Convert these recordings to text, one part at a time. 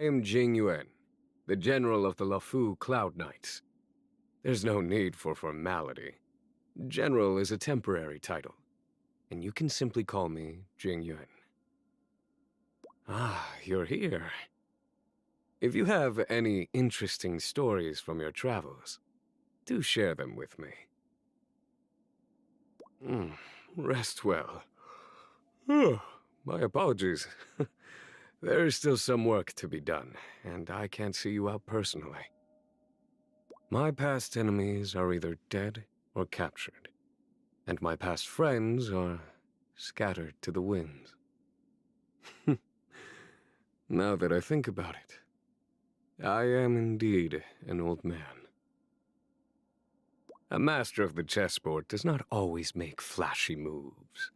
I am Jing Yuan, the General of the Luofu Cloud Knights. There's no need for formality. General is a temporary title, and you can simply call me Jing Yuan. Ah, you're here. If you have any interesting stories from your travels, do share them with me. Rest well. My apologies. There is still some work to be done, and I can't see you out personally. My past enemies are either dead or captured, and my past friends are scattered to the winds. Now that I think about it, I am indeed an old man. A master of the chessboard does not always make flashy moves.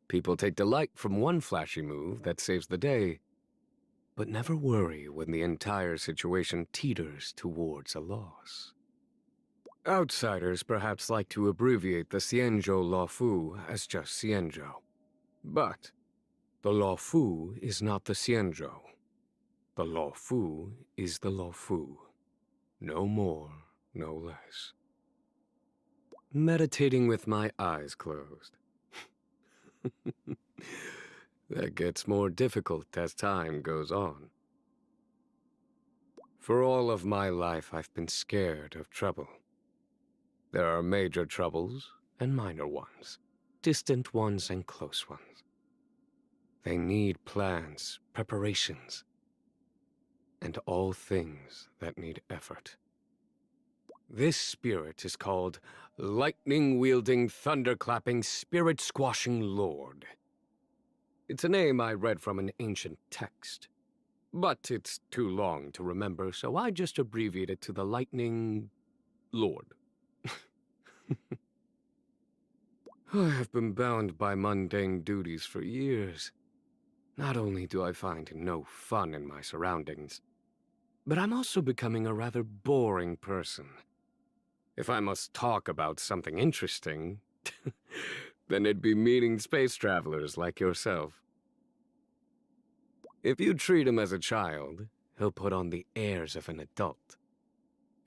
People take delight from one flashy move that saves the day, but never worry when the entire situation teeters towards a loss. Outsiders perhaps like to abbreviate the Xianzhou Luofu as just Xianzhou. But the Luofu is not the Xianzhou. The Luofu is the Luofu. No more, no less. Meditating with my eyes closed. That gets more difficult as time goes on. For all of my life, I've been scared of trouble. There are major troubles and minor ones, distant ones and close ones. They need plans, preparations, and all things that need effort. This spirit is called Lightning-Wielding, Thunder-Clapping, Spirit-Squashing Lord. It's a name I read from an ancient text. But it's too long to remember, so I just abbreviate it to the Lightning Lord. I have been bound by mundane duties for years. Not only do I find no fun in my surroundings, but I'm also becoming a rather boring person. If I must talk about something interesting, then it'd be meeting space travelers like yourself. If you treat him as a child, he'll put on the airs of an adult.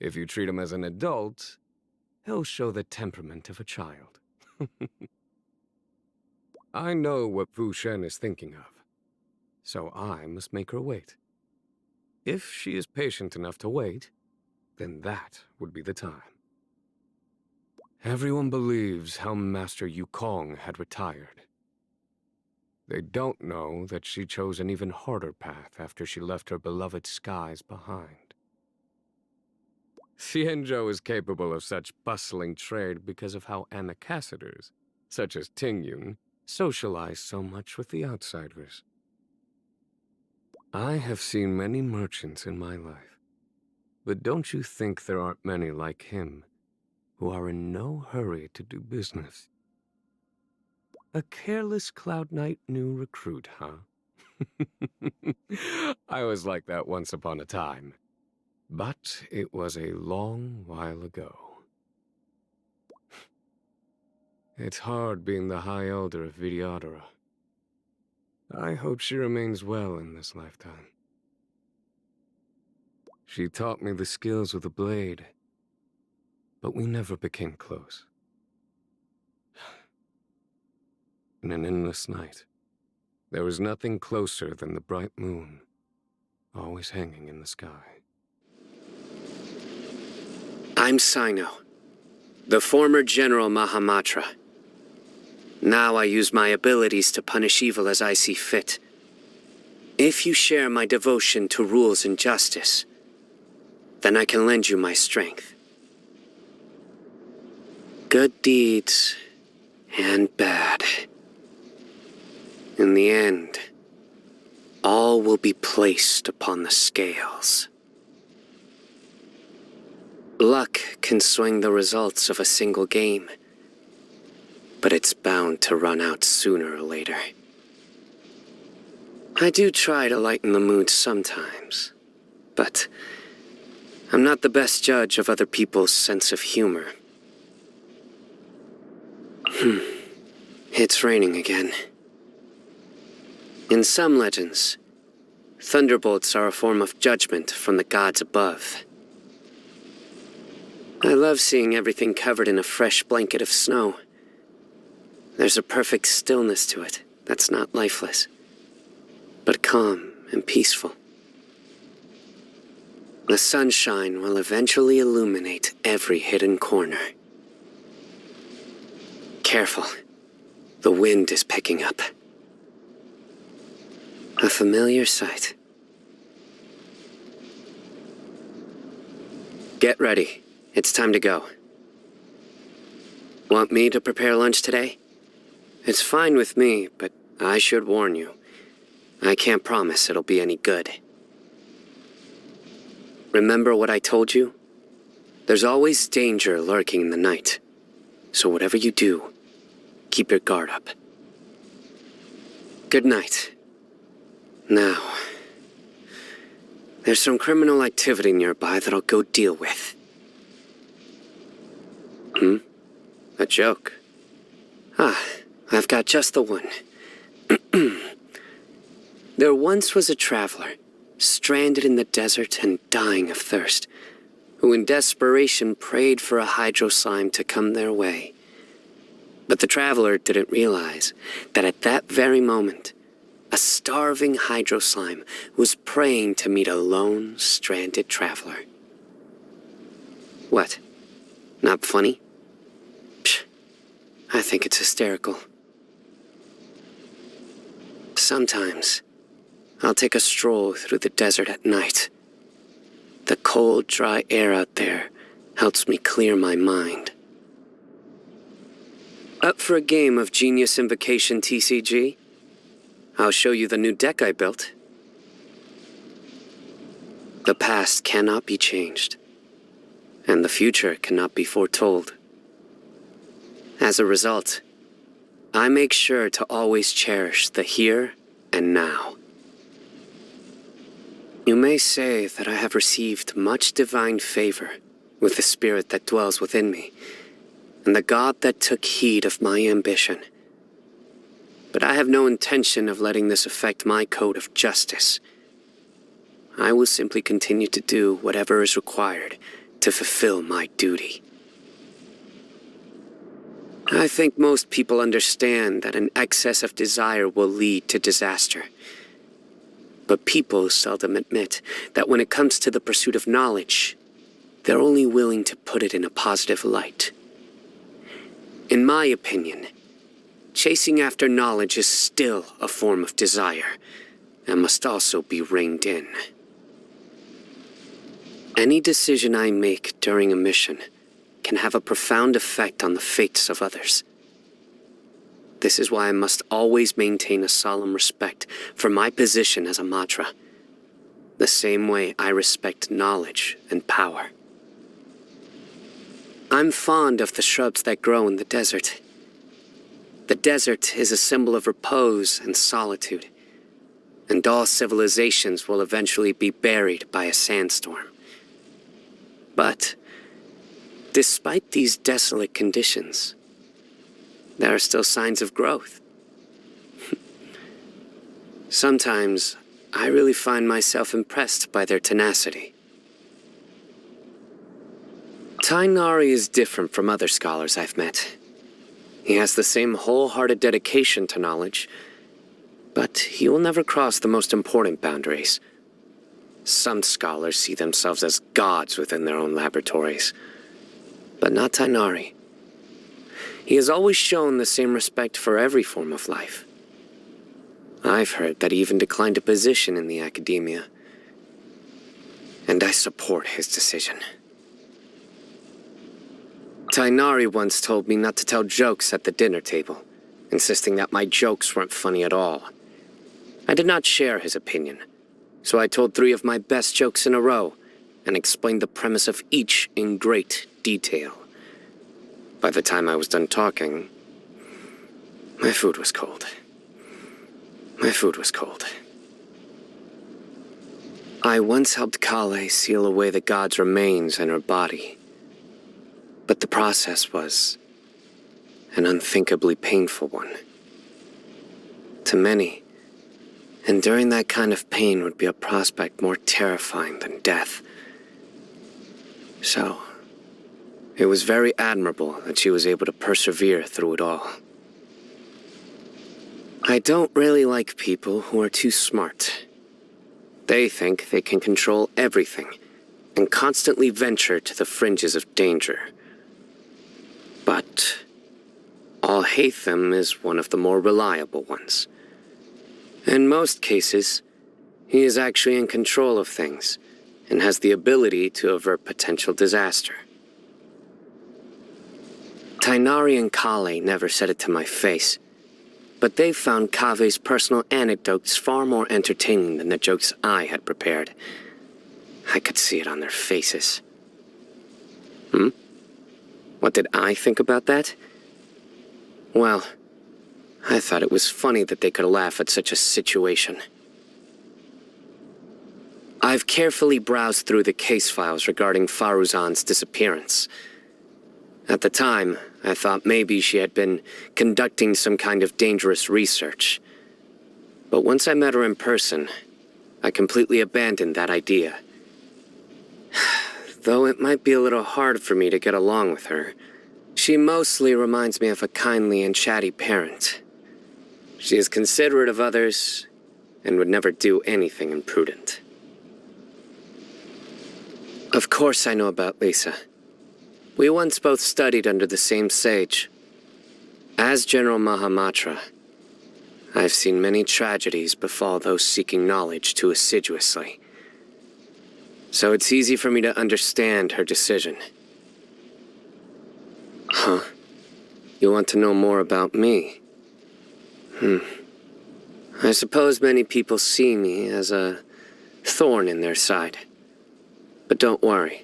If you treat him as an adult, he'll show the temperament of a child. I know what Fu Shen is thinking of, so I must make her wait. If she is patient enough to wait, then that would be the time. Everyone believes Helm Master Yukong had retired. They don't know that she chose an even harder path after she left her beloved skies behind. Xianzhou is capable of such bustling trade because of how ambassadors, such as Tingyun, socialize so much with the outsiders. I have seen many merchants in my life, but don't you think there aren't many like him who are in no hurry to do business? A careless Cloud Knight new recruit, huh? I was like that once upon a time, but it was a long while ago. It's hard being the High Elder of Vidyadhara. I hope she remains well in this lifetime. She taught me the skills of the blade, but we never became close. In an endless night, there was nothing closer than the bright moon, always hanging in the sky. I'm Cyno, the former General Mahamatra. Now I use my abilities to punish evil as I see fit. If you share my devotion to rules and justice, then I can lend you my strength. Good deeds and bad. In the end, all will be placed upon the scales. Luck can swing the results of a single game, but it's bound to run out sooner or later. I do try to lighten the mood sometimes, but I'm not the best judge of other people's sense of humor. It's raining again. In some legends, Thunderbolts are a form of judgment from the gods above. I love seeing everything covered in a fresh blanket of snow. There's a perfect stillness to it that's not lifeless, but calm and peaceful. The sunshine will eventually illuminate every hidden corner. Careful. The wind is picking up. A familiar sight. Get ready. It's time to go. Want me to prepare lunch today? It's fine with me, but I should warn you. I can't promise it'll be any good. Remember what I told you? There's always danger lurking in the night. So whatever you do, keep your guard up. Good night. Now, there's some criminal activity nearby that I'll go deal with. A joke? Ah, I've got just the one. There once was a traveler, stranded in the desert and dying of thirst, who in desperation prayed for a hydro slime to come their way. But the traveler didn't realize that at that very moment, a starving hydro slime was praying to meet a lone, stranded traveler. What? Not funny? Psh, I think it's hysterical. Sometimes, I'll take a stroll through the desert at night. The cold, dry air out there helps me clear my mind. Up for a game of Genius Invocation TCG? I'll show you the new deck I built. The past cannot be changed, and the future cannot be foretold. As a result, I make sure to always cherish the here and now. You may say that I have received much divine favor with the spirit that dwells within me, and the God that took heed of my ambition. But I have no intention of letting this affect my code of justice. I will simply continue to do whatever is required to fulfill my duty. I think most people understand that an excess of desire will lead to disaster. But people seldom admit that when it comes to the pursuit of knowledge, they're only willing to put it in a positive light. In my opinion, chasing after knowledge is still a form of desire, and must also be reined in. Any decision I make during a mission can have a profound effect on the fates of others. This is why I must always maintain a solemn respect for my position as a Matra, the same way I respect knowledge and power. I'm fond of the shrubs that grow in the desert. The desert is a symbol of repose and solitude, and all civilizations will eventually be buried by a sandstorm. But, despite these desolate conditions, there are still signs of growth. Sometimes, I really find myself impressed by their tenacity. Tainari is different from other scholars I've met. He has the same wholehearted dedication to knowledge, but he will never cross the most important boundaries. Some scholars see themselves as gods within their own laboratories, but not Tainari. He has always shown the same respect for every form of life. I've heard that he even declined a position in the academia, and I support his decision. Tainari once told me not to tell jokes at the dinner table, insisting that my jokes weren't funny at all. I did not share his opinion, so I told 3 of my best jokes in a row and explained the premise of each in great detail. By the time I was done talking, my food was cold. My food was cold. I once helped Kale seal away the god's remains in her body, but the process was an unthinkably painful one. To many, Enduring that kind of pain would be a prospect more terrifying than death. So, it was very admirable that she was able to persevere through it all. I don't really like people who are too smart. They think they can control everything and constantly venture to the fringes of danger. But Al-Haytham is one of the more reliable ones. In most cases, he is actually in control of things and has the ability to avert potential disaster. Tainari and Kale never said it to my face, but they found Kave's personal anecdotes far more entertaining than the jokes I had prepared. I could see it on their faces. What did I think about that? Well, I thought it was funny that they could laugh at such a situation. I've carefully browsed through the case files regarding Faruzan's disappearance. At the time, I thought maybe she had been conducting some kind of dangerous research. But once I met her in person, I completely abandoned that idea. Though it might be a little hard for me to get along with her, she mostly reminds me of a kindly and chatty parent. She is considerate of others and would never do anything imprudent. Of course I know about Lisa. We once both studied under the same sage. As General Mahamatra, I've seen many tragedies befall those seeking knowledge too assiduously. So it's easy for me to understand her decision. Huh? You want to know more about me? I suppose many people see me as a thorn in their side. But don't worry.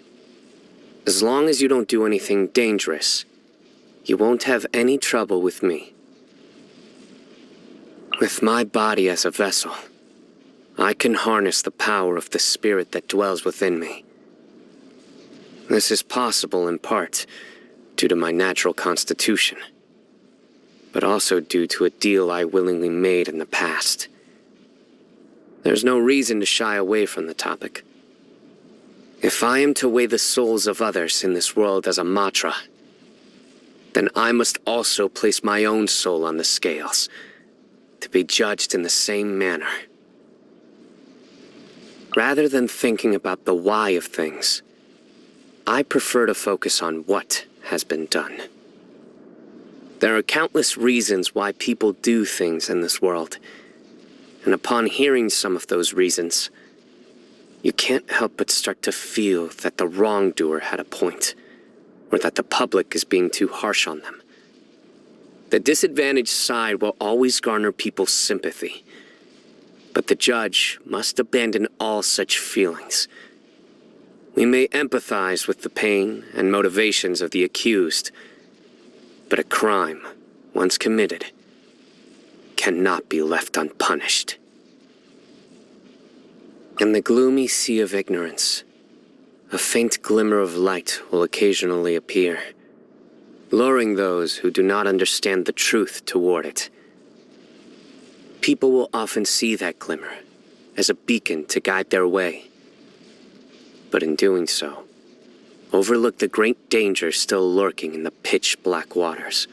As long as you don't do anything dangerous, you won't have any trouble with me. With my body as a vessel, I can harness the power of the spirit that dwells within me. This is possible in part due to my natural constitution, but also due to a deal I willingly made in the past. There's no reason to shy away from the topic. If I am to weigh the souls of others in this world as a matra, then I must also place my own soul on the scales, to be judged in the same manner. Rather than thinking about the why of things, I prefer to focus on what has been done. There are countless reasons why people do things in this world, and upon hearing some of those reasons, you can't help but start to feel that the wrongdoer had a point, or that the public is being too harsh on them. The disadvantaged side will always garner people's sympathy, but the judge must abandon all such feelings. We may empathize with the pain and motivations of the accused, but a crime, once committed, cannot be left unpunished. In the gloomy sea of ignorance, a faint glimmer of light will occasionally appear, luring those who do not understand the truth toward it. People will often see that glimmer as a beacon to guide their way, but in doing so, overlook the great danger still lurking in the pitch-black waters.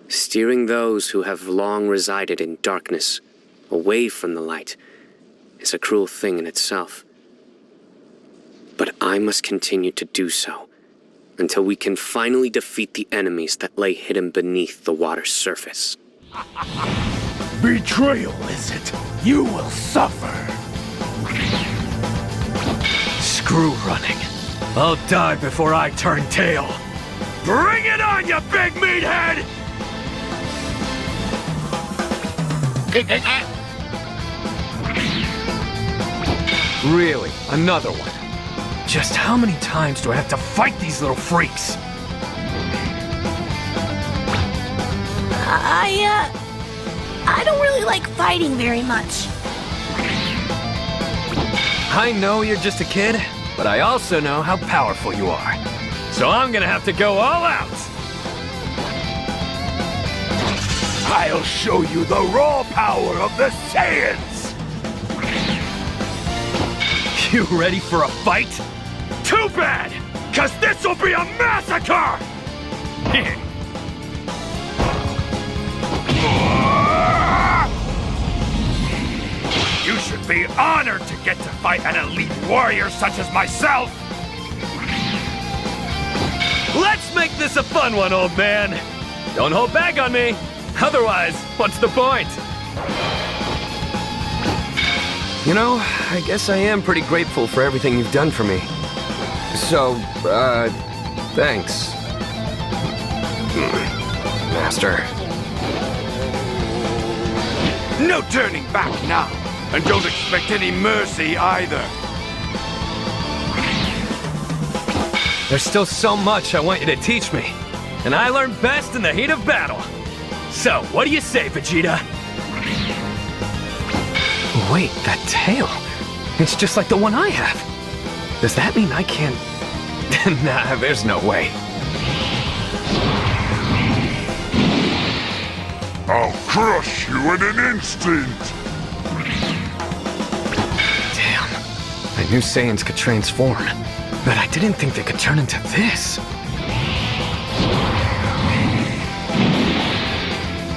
Steering those who have long resided in darkness away from the light is a cruel thing in itself. But I must continue to do so until we can finally defeat the enemies that lay hidden beneath the water's surface. Betrayal, is it? You will suffer. Screw running. I'll die before I turn tail. Bring it on, you big meathead! Really? Another one? Just how many times do I have to fight these little freaks? I don't really like fighting very much. I know you're just a kid, but I also know how powerful you are. So I'm gonna have to go all out. I'll show you the raw power of the Saiyans! You ready for a fight? Too bad! Cause this'll be a massacre! You should be honored to get to fight an elite warrior such as myself! Let's make this a fun one, old man! Don't hold back on me! Otherwise, what's the point? You know, I guess I am pretty grateful for everything you've done for me. So, thanks. Master. No turning back now! And don't expect any mercy either! There's still so much I want you to teach me. And I learn best in the heat of battle. So, what do you say, Vegeta? Wait, that tail. It's just like the one I have. Does that mean I can't... Nah, there's no way. I'll crush you in an instant! Damn. I knew Saiyans could transform, but I didn't think they could turn into this.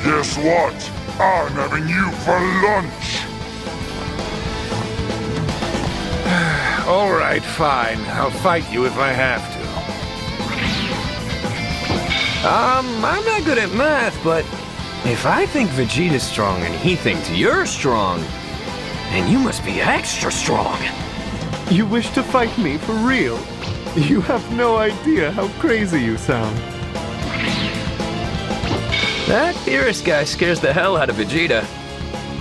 Guess what? I'm having you for lunch! Alright, fine. I'll fight you if I have to. I'm not good at math, but if I think Vegeta's strong and he thinks you're strong, then you must be extra strong. You wish to fight me for real? You have no idea how crazy you sound. That Beerus guy scares the hell out of Vegeta.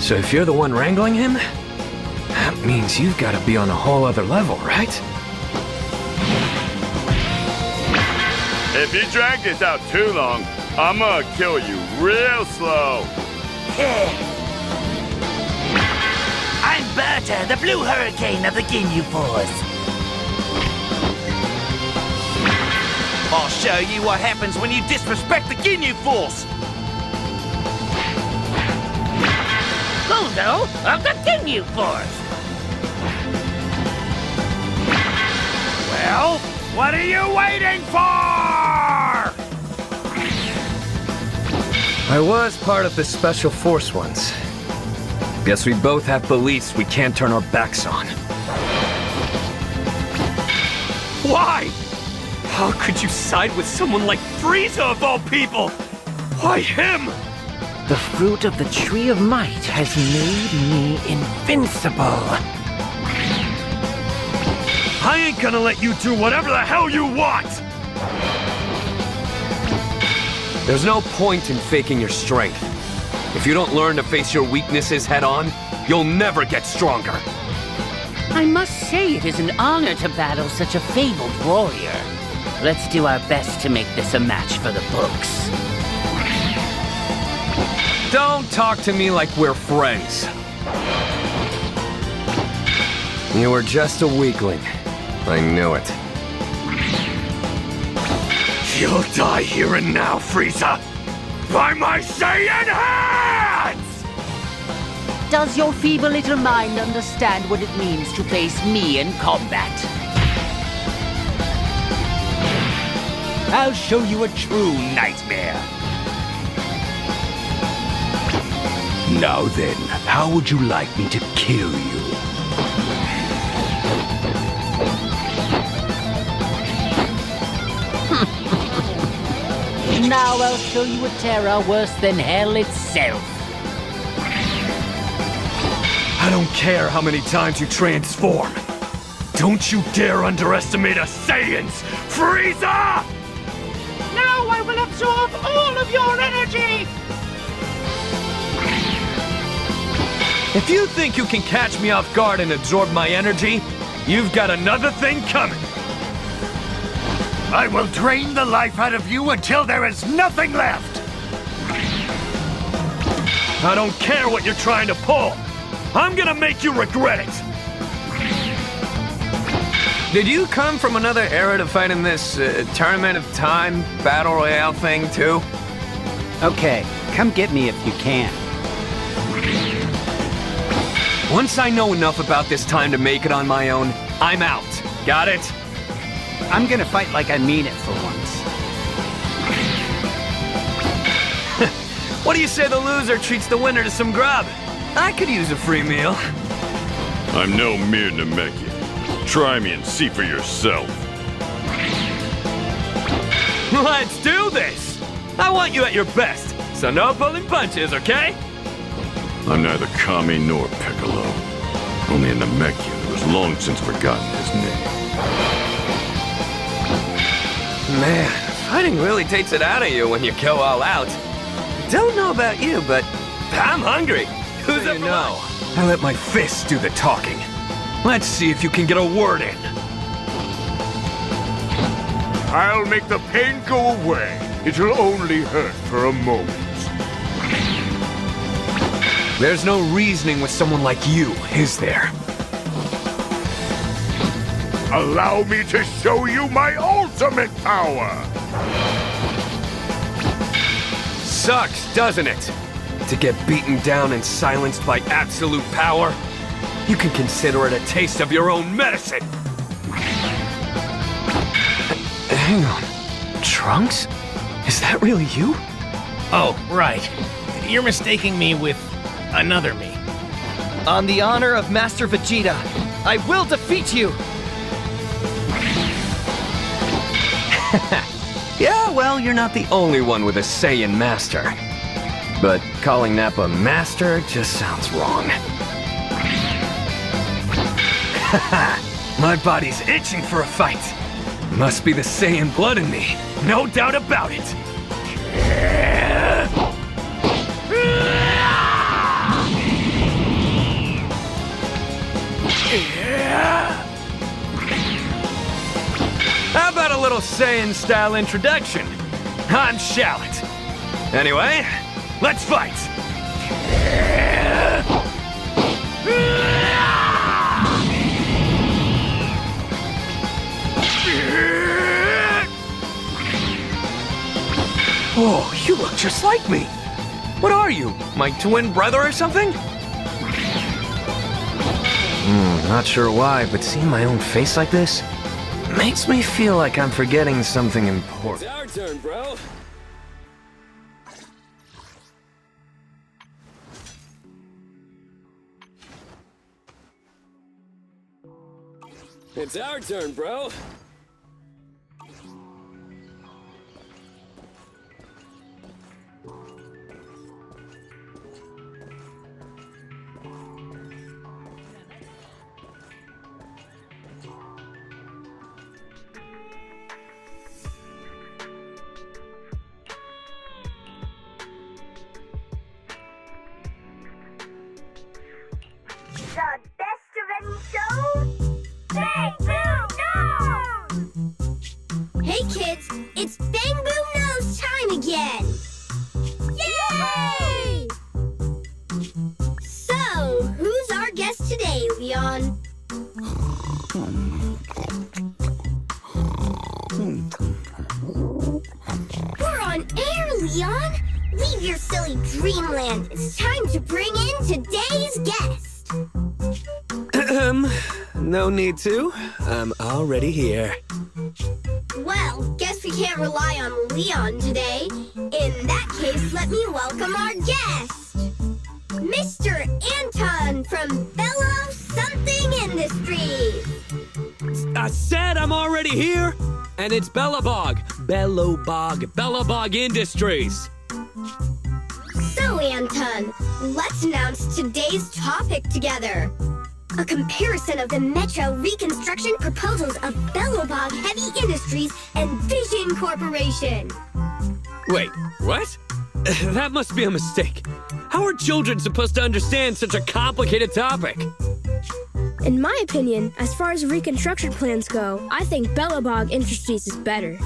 So if you're the one wrangling him, that means you've got to be on a whole other level, right? If you drag this out too long, I'm gonna kill you real slow. I'm Berta, the blue hurricane of the Ginyu Force. I'll show you what happens when you disrespect the Ginyu Force. Bulldo of the Ginyu Force. Well, what are you waiting for? I was part of the Special Force once. Guess we both have beliefs we can't turn our backs on. Why? How could you side with someone like Frieza of all people? Why him? The fruit of the Tree of Might has made me invincible. I ain't gonna let you do whatever the hell you want! There's no point in faking your strength. If you don't learn to face your weaknesses head on, you'll never get stronger. I must say it is an honor to battle such a fabled warrior. Let's do our best to make this a match for the books. Don't talk to me like we're friends. You were just a weakling. I knew it. You'll die here and now, Frieza! By my Saiyan hands! Does your feeble little mind understand what it means to face me in combat? I'll show you a true nightmare. Now then, how would you like me to kill you? Now I'll show you a terror worse than hell itself. I don't care how many times you transform. Don't you dare underestimate a Saiyans, Frieza! Now I will absorb all of your energy! If you think you can catch me off guard and absorb my energy, you've got another thing coming. I will drain the life out of you until there is nothing left! I don't care what you're trying to pull. I'm gonna make you regret it! Did you come from another era to fight in this Tournament of Time Battle Royale thing, too? Okay, come get me if you can. Once I know enough about this time to make it on my own, I'm out. Got it? I'm gonna fight like I mean it for once. What do you say the loser treats the winner to some grub? I could use a free meal. I'm no mere Namekian. Try me and see for yourself. Let's do this! I want you at your best, so no pulling punches, okay? I'm neither Kami nor Piccolo. Only a Namekian who has long since forgotten his name. Man, fighting really takes it out of you when you go all out. Don't know about you, but I'm hungry. Who's up for lunch? I let my fists do the talking. Let's see if you can get a word in. I'll make the pain go away. It'll only hurt for a moment. There's no reasoning with someone like you, is there? Allow me to show you my ultimate power! Sucks, doesn't it? To get beaten down and silenced by absolute power? You can consider it a taste of your own medicine! Hang on. Trunks? Is that really you? Oh, right. You're mistaking me with another me. On the honor of Master Vegeta, I will defeat you! Yeah, well, you're not the only one with a Saiyan master. But calling Nappa master just sounds wrong. My body's itching for a fight. Must be the Saiyan blood in me. No doubt about it. How about a little Saiyan-style introduction? I'm Shallot. Anyway, let's fight! Oh, you look just like me. What are you, my twin brother or something? Not sure why, but seeing my own face like this makes me feel like I'm forgetting something important. It's our turn, bro. It's our turn, bro. The best of any show? Bang Boom Nose! Hey kids, it's Bang Boom Nose time again! Yay! So, who's our guest today, Leon? We're on air, Leon! Leave your silly dreamland. It's time to bring in today's guest. No need to. I'm already here. Well, guess we can't rely on Leon today. In that case, let me welcome our guest. Mr. Anton from Something Industries. I said I'm already here, and it's Belobog Industries. So, Anton, let's announce today's topic together. A comparison of the Metro reconstruction proposals of Belobog Heavy Industries and Vision Corporation. Wait, what? That must be a mistake. How are children supposed to understand such a complicated topic? In my opinion, as far as reconstruction plans go, I think Belobog Industries is better.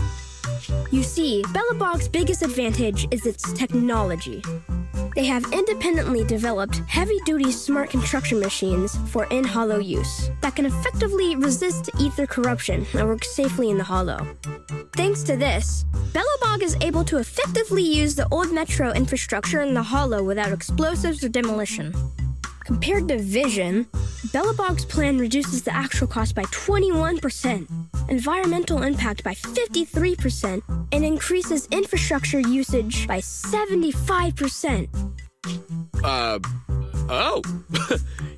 You see, Belobog's biggest advantage is its technology. They have independently developed heavy-duty smart construction machines for in-hollow use that can effectively resist ether corruption and work safely in the hollow. Thanks to this, Belobog is able to effectively use the old metro infrastructure in the hollow without explosives or demolition. Compared to Vision, Belobog's plan reduces the actual cost by 21%, environmental impact by 53%, and increases infrastructure usage by 75%. Oh.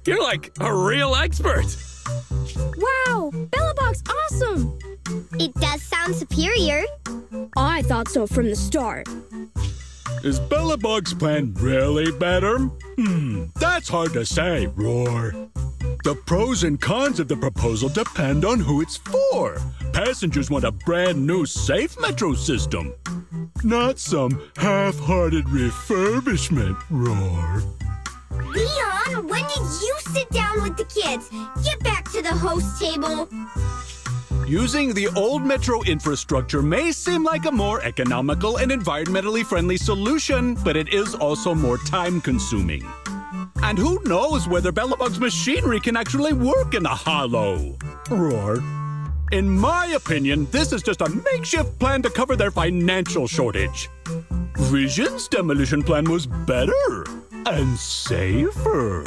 You're like a real expert. Wow, Belobog's awesome! It does sound superior. I thought so from the start. Is Belobog's plan really better? That's hard to say, Roar. The pros and cons of the proposal depend on who it's for. Passengers want a brand new safe metro system, not some half-hearted refurbishment, Roar. Leon, when did you sit down with the kids? Get back to the host table. Using the old metro infrastructure may seem like a more economical and environmentally friendly solution, but it is also more time-consuming. And who knows whether Belobog's machinery can actually work in the hollow? Roar. In my opinion, this is just a makeshift plan to cover their financial shortage. Vision's demolition plan was better and safer.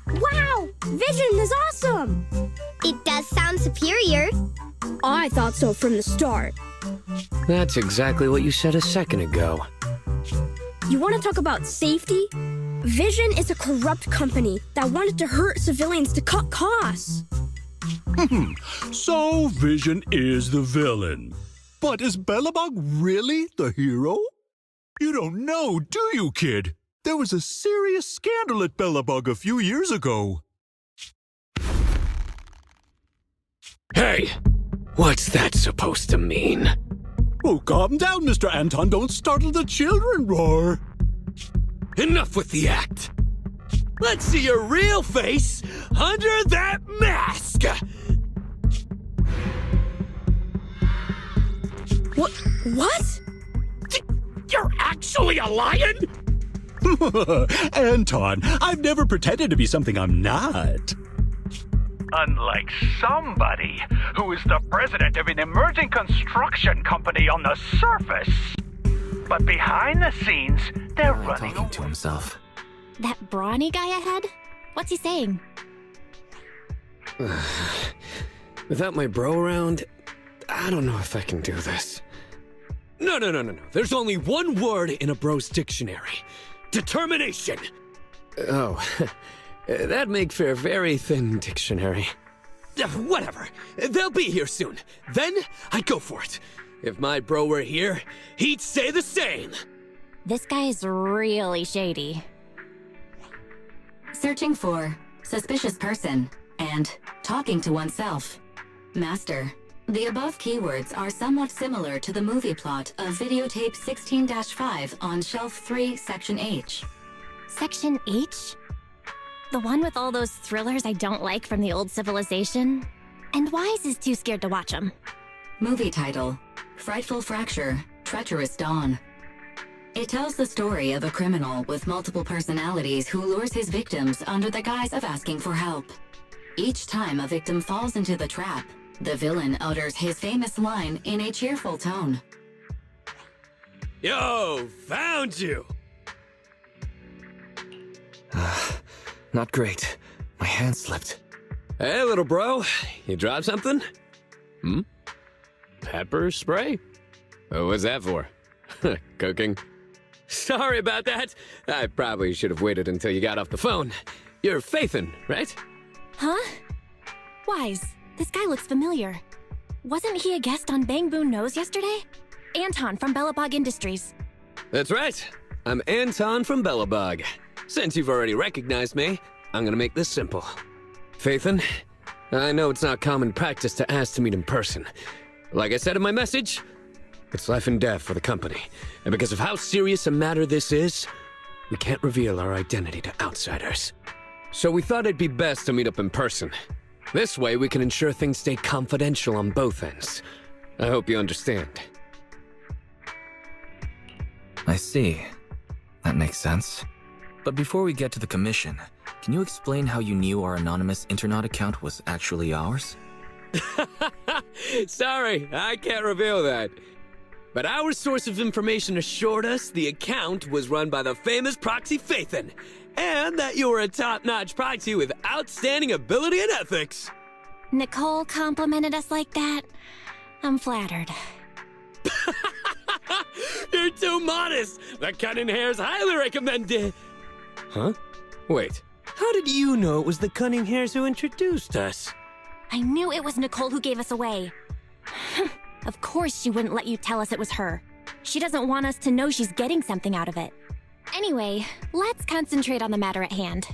Wow! Vision is awesome! It does sound superior. I thought so from the start. That's exactly what you said a second ago. You want to talk about safety? Vision is a corrupt company that wanted to hurt civilians to cut costs. So Vision is the villain. But is Belobog really the hero? You don't know, do you, kid? There was a serious scandal at Belobog a few years ago. Hey, what's that supposed to mean? Oh, calm down, Mr. Anton. Don't startle the children, Roar. Enough with the act. Let's see your real face under that mask! What? You're actually a lion? Anton, I've never pretended to be something I'm not. Unlike somebody who is the president of an emerging construction company on the surface. But behind the scenes, they're running talking to himself. That brawny guy ahead? What's he saying? Without my bro around, I don't know if I can do this. No. There's only one word in a bro's dictionary. Determination. Oh, that'd make for a very thin dictionary. Whatever. They'll be here soon. Then I'd go for it. If my bro were here, he'd say the same. This guy is really shady. Searching for suspicious person and talking to oneself. Master, the above keywords are somewhat similar to the movie plot of videotape 16-5 on Shelf 3, Section H. Section H? The one with all those thrillers I don't like from the old civilization? And Wise is too scared to watch them. Movie title, Frightful Fracture, Treacherous Dawn. It tells the story of a criminal with multiple personalities who lures his victims under the guise of asking for help. Each time a victim falls into the trap, the villain utters his famous line in a cheerful tone. Yo, found you! Not great. My hand slipped. Hey, little bro, you dropped something? Pepper spray? What was that for? Cooking? Sorry about that. I probably should have waited until you got off the phone. You're Faithin, right? Huh? Wise, this guy looks familiar. Wasn't he a guest on Bang Boon Nose yesterday? Anton from Belobog Industries. That's right. I'm Anton from Belobog. Since you've already recognized me, I'm gonna make this simple. Faithin, I know it's not common practice to ask to meet in person. Like I said in my message, it's life and death for the company. And because of how serious a matter this is, we can't reveal our identity to outsiders. So we thought it'd be best to meet up in person. This way we can ensure things stay confidential on both ends. I hope you understand. I see. That makes sense. But before we get to the commission, can you explain how you knew our anonymous Internet account was actually ours? Sorry, I can't reveal that. But our source of information assured us the account was run by the famous proxy Phaethon, and that you were a top-notch proxy with outstanding ability and ethics. Nicole complimented us like that? I'm flattered. You're too modest! The cunning hair's highly recommended. Huh? Wait, how did you know it was the cunning hairs who introduced us? I knew it was Nicole who gave us away. Of course she wouldn't let you tell us it was her. She doesn't want us to know she's getting something out of it. Anyway, let's concentrate on the matter at hand.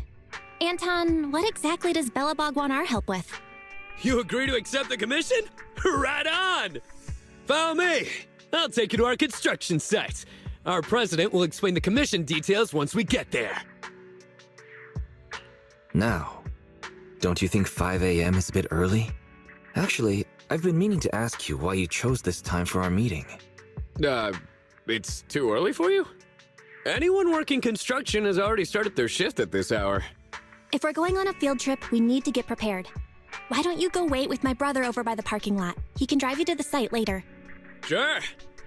Anton, what exactly does Belobog want our help with? You agree to accept the commission? Right on! Follow me. I'll take you to our construction site. Our president will explain the commission details once we get there. Now, don't you think 5 a.m. is a bit early? Actually, I've been meaning to ask you why you chose this time for our meeting. It's too early for you? Anyone working construction has already started their shift at this hour. If we're going on a field trip, we need to get prepared. Why don't you go wait with my brother over by the parking lot? He can drive you to the site later. Sure.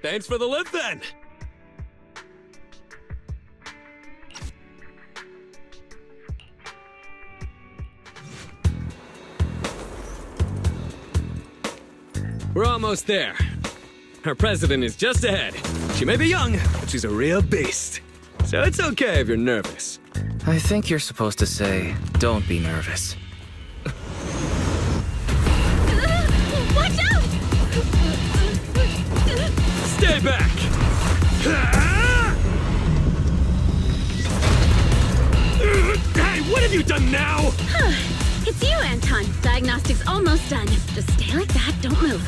Thanks for the lift then. We're almost there. Our president is just ahead. She may be young, but she's a real beast. So it's okay if you're nervous. I think you're supposed to say, don't be nervous. Watch out! Stay back! Hey, what have you done now? It's you, Anton. Diagnostics almost done. Just stay like that, don't move.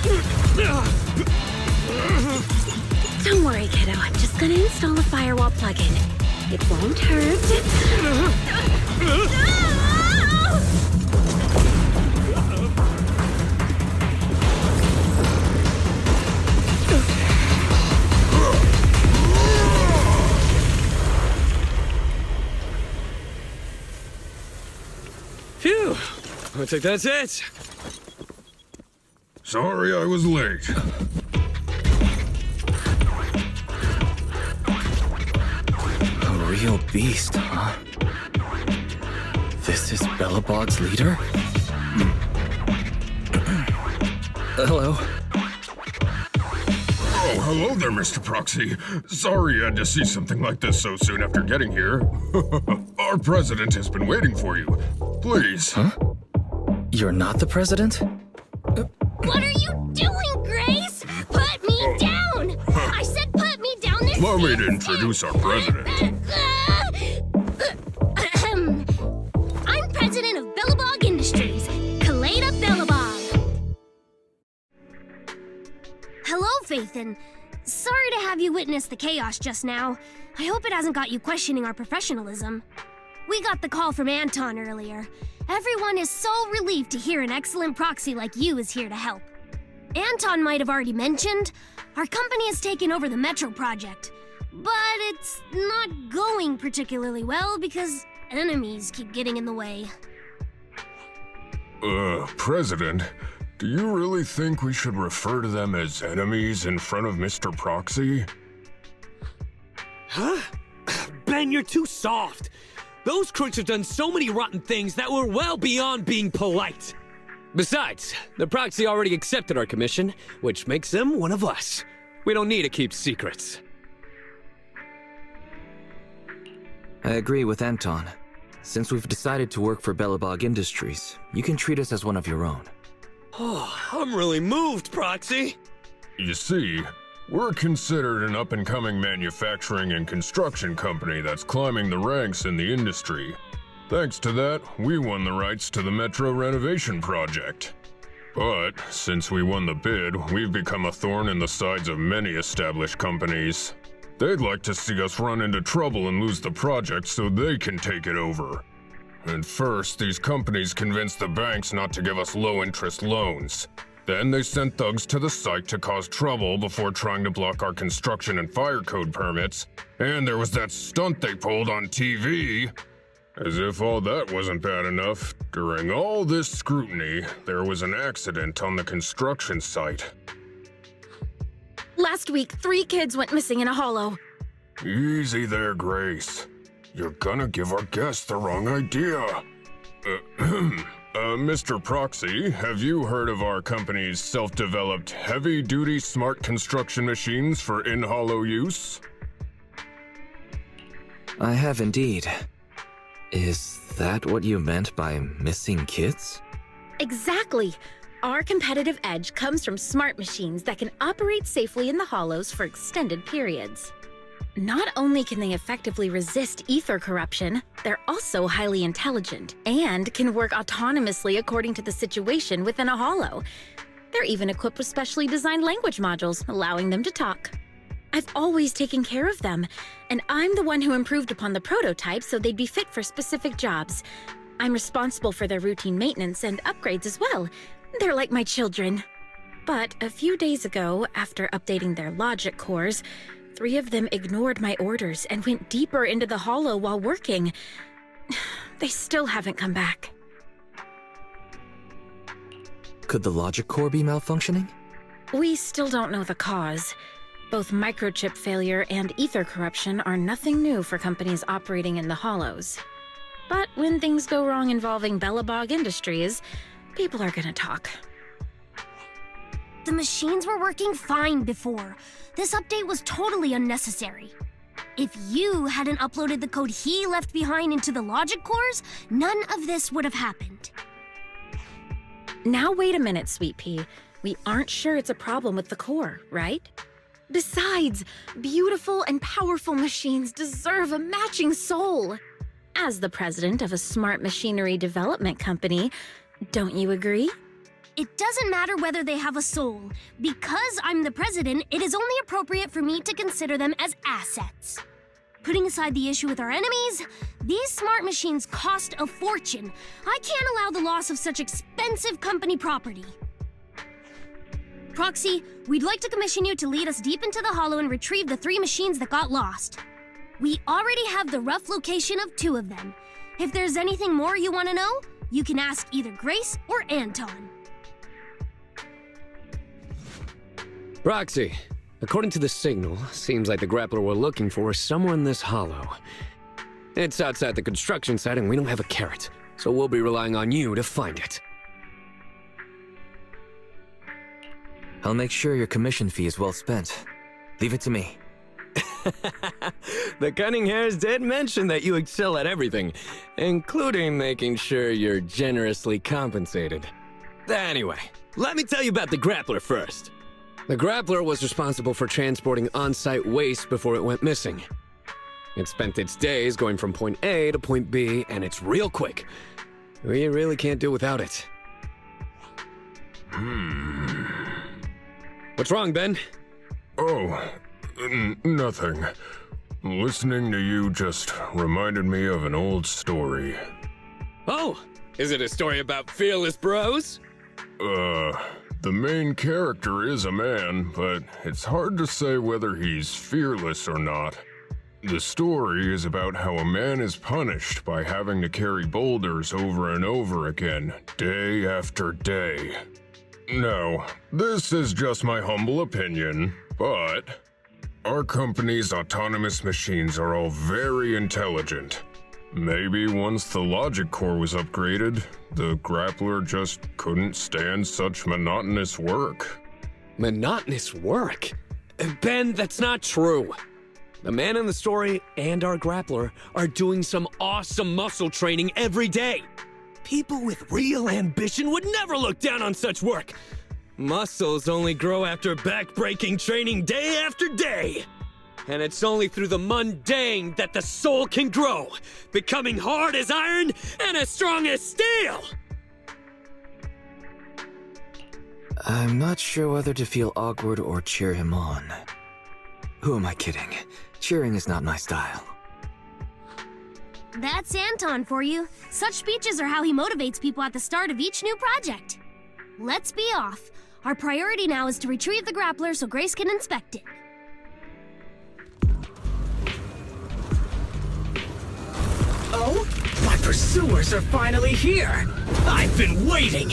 Don't worry, kiddo. I'm just gonna install a firewall plugin. It won't hurt. Phew! Looks like that's it. Sorry I was late. A real beast, huh? This is Belobog's leader? Hello. Oh, hello there, Mr. Proxy. Sorry you had to see something like this so soon after getting here. Our president has been waiting for you. Please. Huh? You're not the president? What are you doing, Grace? Put me down! I said put me down this Allow me to introduce our president. I'm president of Belobog Industries, Kaleda Belobog. Hello, Phaethon. Sorry to have you witness the chaos just now. I hope it hasn't got you questioning our professionalism. We got the call from Anton earlier. Everyone is so relieved to hear an excellent proxy like you is here to help. Anton might have already mentioned, our company has taken over the Metro project. But it's not going particularly well because enemies keep getting in the way. President, do you really think we should refer to them as enemies in front of Mr. Proxy? Huh? Ben, you're too soft. Those crooks have done so many rotten things that were well beyond being polite. Besides, the proxy already accepted our commission, which makes them one of us. We don't need to keep secrets. I agree with Anton. Since we've decided to work for Belobog Industries, you can treat us as one of your own. Oh, I'm really moved, Proxy. You see, we're considered an up-and-coming manufacturing and construction company that's climbing the ranks in the industry. Thanks to that, we won the rights to the Metro renovation project. But since we won the bid, we've become a thorn in the sides of many established companies. They'd like to see us run into trouble and lose the project so they can take it over. And first, these companies convinced the banks not to give us low-interest loans. Then they sent thugs to the site to cause trouble before trying to block our construction and fire code permits. And there was that stunt they pulled on TV. As if all that wasn't bad enough, during all this scrutiny, there was an accident on the construction site. Last week, 3 kids went missing in a hollow. Easy there, Grace. You're gonna give our guests the wrong idea. Mr. Proxy, have you heard of our company's self-developed heavy-duty smart construction machines for in-hollow use? I have indeed. Is that what you meant by missing kids? Exactly. Our competitive edge comes from smart machines that can operate safely in the hollows for extended periods. Not only can they effectively resist ether corruption, they're also highly intelligent and can work autonomously according to the situation within a hollow. They're even equipped with specially designed language modules, allowing them to talk. I've always taken care of them, and I'm the one who improved upon the prototype so they'd be fit for specific jobs. I'm responsible for their routine maintenance and upgrades as well. They're like my children. But a few days ago, after updating their logic cores, 3 of them ignored my orders and went deeper into the hollow while working. They still haven't come back. Could the logic core be malfunctioning? We still don't know the cause. Both microchip failure and ether corruption are nothing new for companies operating in the hollows. But when things go wrong involving Belobog Industries, people are gonna talk. The machines were working fine before. This update was totally unnecessary. If you hadn't uploaded the code he left behind into the logic cores, none of this would have happened. Now wait a minute, Sweet Pea. We aren't sure it's a problem with the core, right? Besides, beautiful and powerful machines deserve a matching soul. As the president of a smart machinery development company, don't you agree? It doesn't matter whether they have a soul. Because I'm the president, it is only appropriate for me to consider them as assets. Putting aside the issue with our enemies, these smart machines cost a fortune. I can't allow the loss of such expensive company property. Proxy, we'd like to commission you to lead us deep into the hollow and retrieve the 3 machines that got lost. We already have the rough location of 2 of them. If there's anything more you want to know, you can ask either Grace or Anton. Proxy, according to the signal, seems like the grappler we're looking for is somewhere in this hollow. It's outside the construction site and we don't have a carrot, so we'll be relying on you to find it. I'll make sure your commission fee is well spent. Leave it to me. The cunning hairs did mention that you excel at everything, including making sure you're generously compensated. Anyway, let me tell you about the grappler first. The grappler was responsible for transporting on-site waste before it went missing. It spent its days going from point A to point B, and it's real quick. We really can't do without it. What's wrong, Ben? Oh, nothing. Listening to you just reminded me of an old story. Oh, is it a story about fearless bros? The main character is a man, but it's hard to say whether he's fearless or not. The story is about how a man is punished by having to carry boulders over and over again, day after day. Now, this is just my humble opinion, but our company's autonomous machines are all very intelligent. Maybe once the logic core was upgraded, the grappler just couldn't stand such monotonous work. Monotonous work? Ben, that's not true. The man in the story and our grappler are doing some awesome muscle training every day. People with real ambition would never look down on such work. Muscles only grow after back-breaking training day after day. And it's only through the mundane that the soul can grow, becoming hard as iron and as strong as steel! I'm not sure whether to feel awkward or cheer him on. Who am I kidding? Cheering is not my style. That's Anton for you. Such speeches are how he motivates people at the start of each new project. Let's be off. Our priority now is to retrieve the grappler so Grace can inspect it. Oh, my pursuers are finally here! I've been waiting!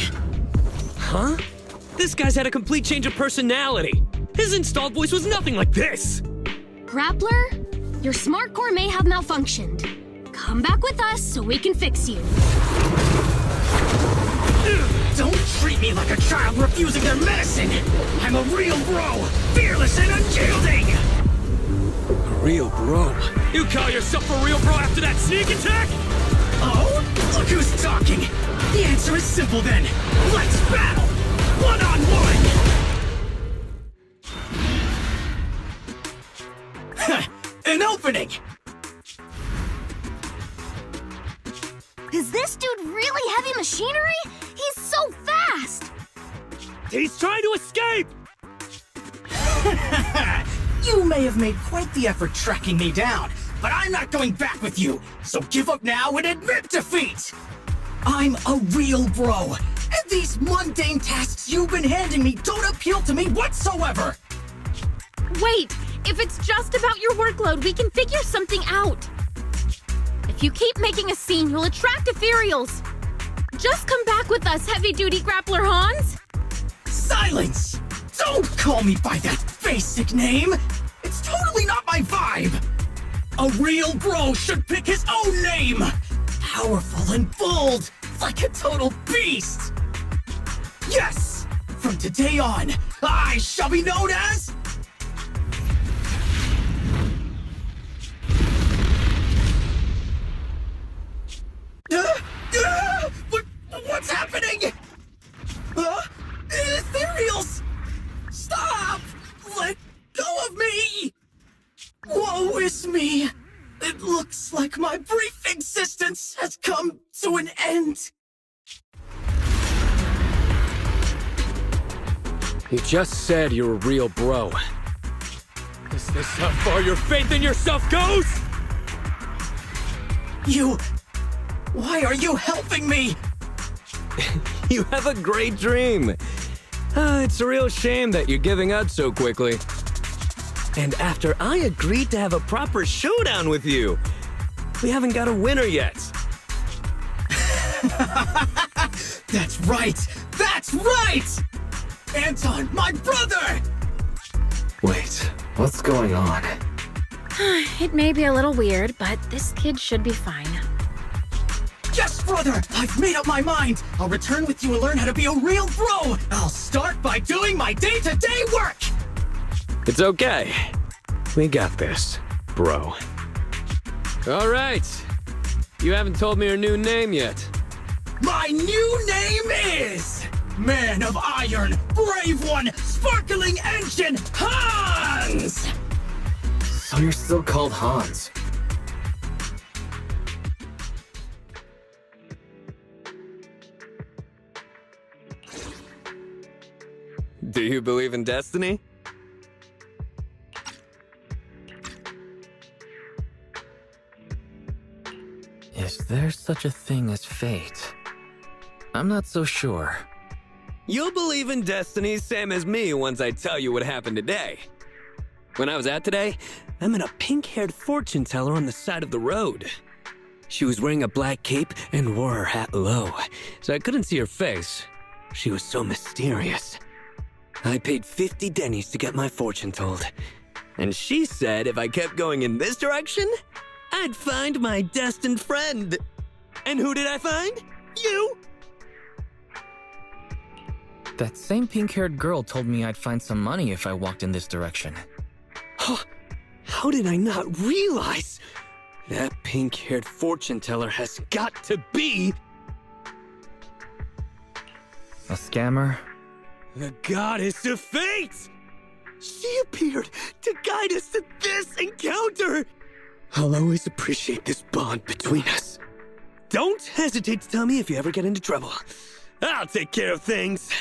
Huh? This guy's had a complete change of personality. His installed voice was nothing like this. Grappler, your smart core may have malfunctioned. Come back with us so we can fix you. Don't treat me like a child refusing their medicine! I'm a real bro, fearless and unyielding! A real bro? You call yourself a real bro after that sneak attack? Oh? Look who's talking! The answer is simple then. Let's battle! One-on-one! An opening! Is this dude really heavy machinery? He's so fast! He's trying to escape! You may have made quite the effort tracking me down, but I'm not going back with you, so give up now and admit defeat! I'm a real bro, and these mundane tasks you've been handing me don't appeal to me whatsoever! Wait! If it's just about your workload, we can figure something out! If you keep making a scene, you'll attract ethereals! Just come back with us, heavy-duty grappler Hans! Silence! Don't call me by that basic name! It's totally not my vibe! A real bro should pick his own name! Powerful and bold, like a total beast! Yes! From today on, I shall be known as... What's happening? Ethereals! Stop! Let go of me! Woe is me! It looks like my brief existence has come to an end. You just said you're a real bro. Is this how far your faith in yourself goes? Why are you helping me? You have a great dream. It's a real shame that you're giving up so quickly. And after I agreed to have a proper showdown with you, we haven't got a winner yet. That's right! That's right! Anton, my brother! Wait, what's going on? It may be a little weird, but this kid should be fine. Yes, brother! I've made up my mind! I'll return with you and learn how to be a real bro! I'll start by doing my day-to-day work! It's okay. We got this, bro. All right. You haven't told me your new name yet. My new name is... Man of Iron, Brave One, Sparkling Engine, Hans! So you're still called Hans. Do you believe in destiny? Is there such a thing as fate? I'm not so sure. You'll believe in destiny same as me once I tell you what happened today. When I was out today, I met a pink-haired fortune teller on the side of the road. She was wearing a black cape and wore her hat low, so I couldn't see her face. She was so mysterious. I paid 50 dennies to get my fortune told. And she said if I kept going in this direction, I'd find my destined friend. And who did I find? You! That same pink-haired girl told me I'd find some money if I walked in this direction. How did I not realize? That pink-haired fortune teller has got to be... A scammer? The goddess of fate! She appeared to guide us to this encounter! I'll always appreciate this bond between us. Don't hesitate to tell me if you ever get into trouble. I'll take care of things.